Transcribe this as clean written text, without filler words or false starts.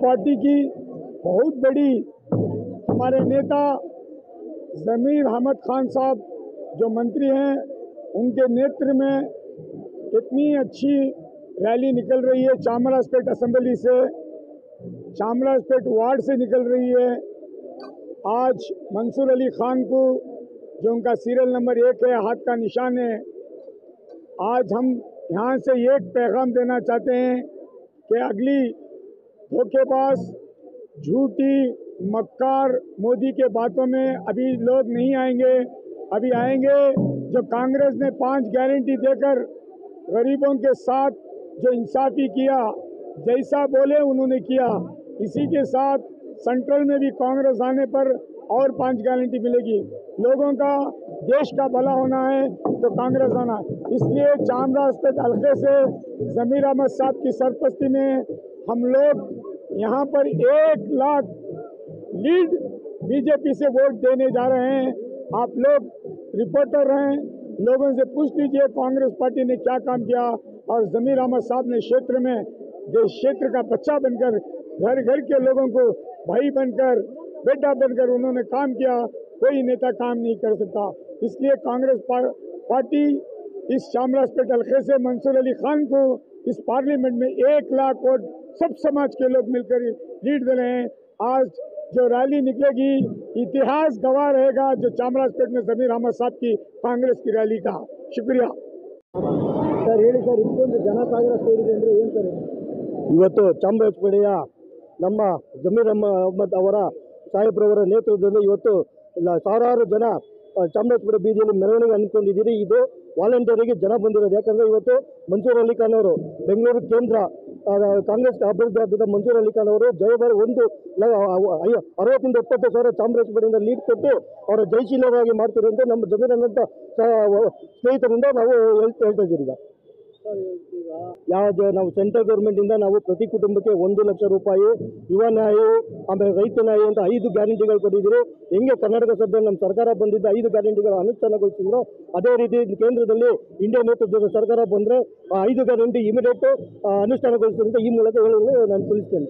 Party की बहुत बड़ी हमारे नेता ज़मीर अहमद खान साहब जो मंत्री हैं, उनके नेतृत्व में इतनी अच्छी रैली निकल रही है। चामराजपेट असेंबली से, चामराजपेट वार्ड से निकल रही है। आज मंसूर अली खान को, जो उनका सीरियल नंबर 1 है, हाथ का निशान है, आज हम यहाँ से एक पैगाम देना चाहते हैं कि अगली धोखेबाज, झूठी, मक्कार मोदी के बातों में अभी लोग नहीं आएंगे। अभी आएंगे जो कांग्रेस ने 5 गारंटी देकर गरीबों के साथ जो इंसाफी किया, जैसा बोले उन्होंने किया। इसी के साथ सेंट्रल में भी कांग्रेस आने पर और 5 गारंटी मिलेगी। लोगों का, देश का भला होना है तो कांग्रेस आना। इसलिए चामराजपेट हल्के से ज़मीर अहमद साहब की सरपरस्ती में हम लोग यहाँ पर 1 लाख लीड बीजेपी से वोट देने जा रहे हैं। आप लोग रिपोर्टर हैं, लोगों से पूछ लीजिए कांग्रेस पार्टी ने क्या काम किया। और ज़मीर अहमद साहब ने क्षेत्र में, देश क्षेत्र का बच्चा बनकर, घर घर के लोगों को भाई बनकर, बेटा बनकर उन्होंने काम किया। कोई नेता काम नहीं कर सकता। इसलिए कांग्रेस पार्टी इस चामराजपेट हल्के से मंसूर अली खान को इस पार्लियामेंट में 1 लाख वोट सब समाज के लोग मिलकर लीड दे रहे हैं। आज जो रैली निकलेगी, इतिहास गवाह रहेगा जो चामराजपेट में ज़मीर अहमद साहब की कांग्रेस की रैली का। शुक्रिया सर। ಹೇಳಿ ಸರ್, ಇಷ್ಟೊಂದು ಜನಸಾಗರ ಸೇರಿದೆ ಅಂದರೆ ಏನು ಸರ್? ಇವತ್ತು ಚಾಮರಾಜಪೇಟೆಯ ನಮ್ಮ ज़मीर अहमद ಅವರ ಸಾಹೇಬ್ರವರ ನೇತೃತ್ವದಲ್ಲಿ ಇವತ್ತು ಸಾವಿರಾರು ಜನ ಚಾಮರಾಜಪೇಟೆ ಬೀದಿಯಲ್ಲಿ ಮೆರವಣಿಗೆ ಅಂದ್ಕೊಂಡಿದ್ದೀರಿ. ಇದು ವಾಲಂಟಿಯರಿಗೆ ಜನ ಬಂದಿರೋದು. ಯಾಕಂದರೆ ಇವತ್ತು ಮಂಸೂರ್ ಅಲಿ ಖಾನ್ ಅವರು, ಬೆಂಗಳೂರು ಕೇಂದ್ರ ಕಾಂಗ್ರೆಸ್ ಅಭ್ಯರ್ಥಿ ಮಂಸೂರ್ ಅಲಿ ಖಾನ್ ಅವರು ಜಯಭಾರಿ 60 ಇಂದ 70 ಸಾವಿರ ಚಾಮರಾಜಪೇಟೆಯಿಂದ ಲೀಡ್ ಕೊಟ್ಟು ಅವರ ಜಯಶೀಲರಾಗಿ ಮಾಡ್ತಿರೋಂಥ ನಮ್ಮ ज़मीर ಅಹಮದ್ ಸ್ನೇಹಿತರಿಂದ ನಾವು ಹೇಳ್ತಾ ಇದ್ದೀರಿ. ಈಗ ನಾವು ಸೆಂಟ್ರಲ್ ಗೌರ್ಮೆಂಟಿಂದ ನಾವು ಪ್ರತಿ ಕುಟುಂಬಕ್ಕೆ 1 ಲಕ್ಷ ರೂಪಾಯಿ, ಯುವ ನ್ಯಾಯ, ಆಮೇಲೆ ರೈತ ನ್ಯಾಯ ಅಂತ 5 ಗ್ಯಾರಂಟಿಗಳು ಕೊಟ್ಟಿದ್ದೀರಿ. ಹೆಂಗೆ ಕರ್ನಾಟಕ ಸರ್ಕಾರ ನಮ್ಮ ಸರ್ಕಾರ ಬಂದಿದ್ದ 5 ಗ್ಯಾರಂಟಿಗಳು ಅನುಷ್ಠಾನಗೊಳಿಸಿದ್ರು, ಅದೇ ರೀತಿ ಕೇಂದ್ರದಲ್ಲಿ ಇಂಡಿಯಾ ನೇತೃತ್ವದ ಸರ್ಕಾರ ಬಂದರೆ 5 ಗ್ಯಾರಂಟಿ ಇಮಿಡಿಯೇಟ್ ಅನುಷ್ಠಾನಗೊಳಿಸಿದ್ರು ಅಂತ ಈ ಮೂಲಕ ಹೇಳಲು ನಾನು ತಿಳಿಸ್ತೇನೆ.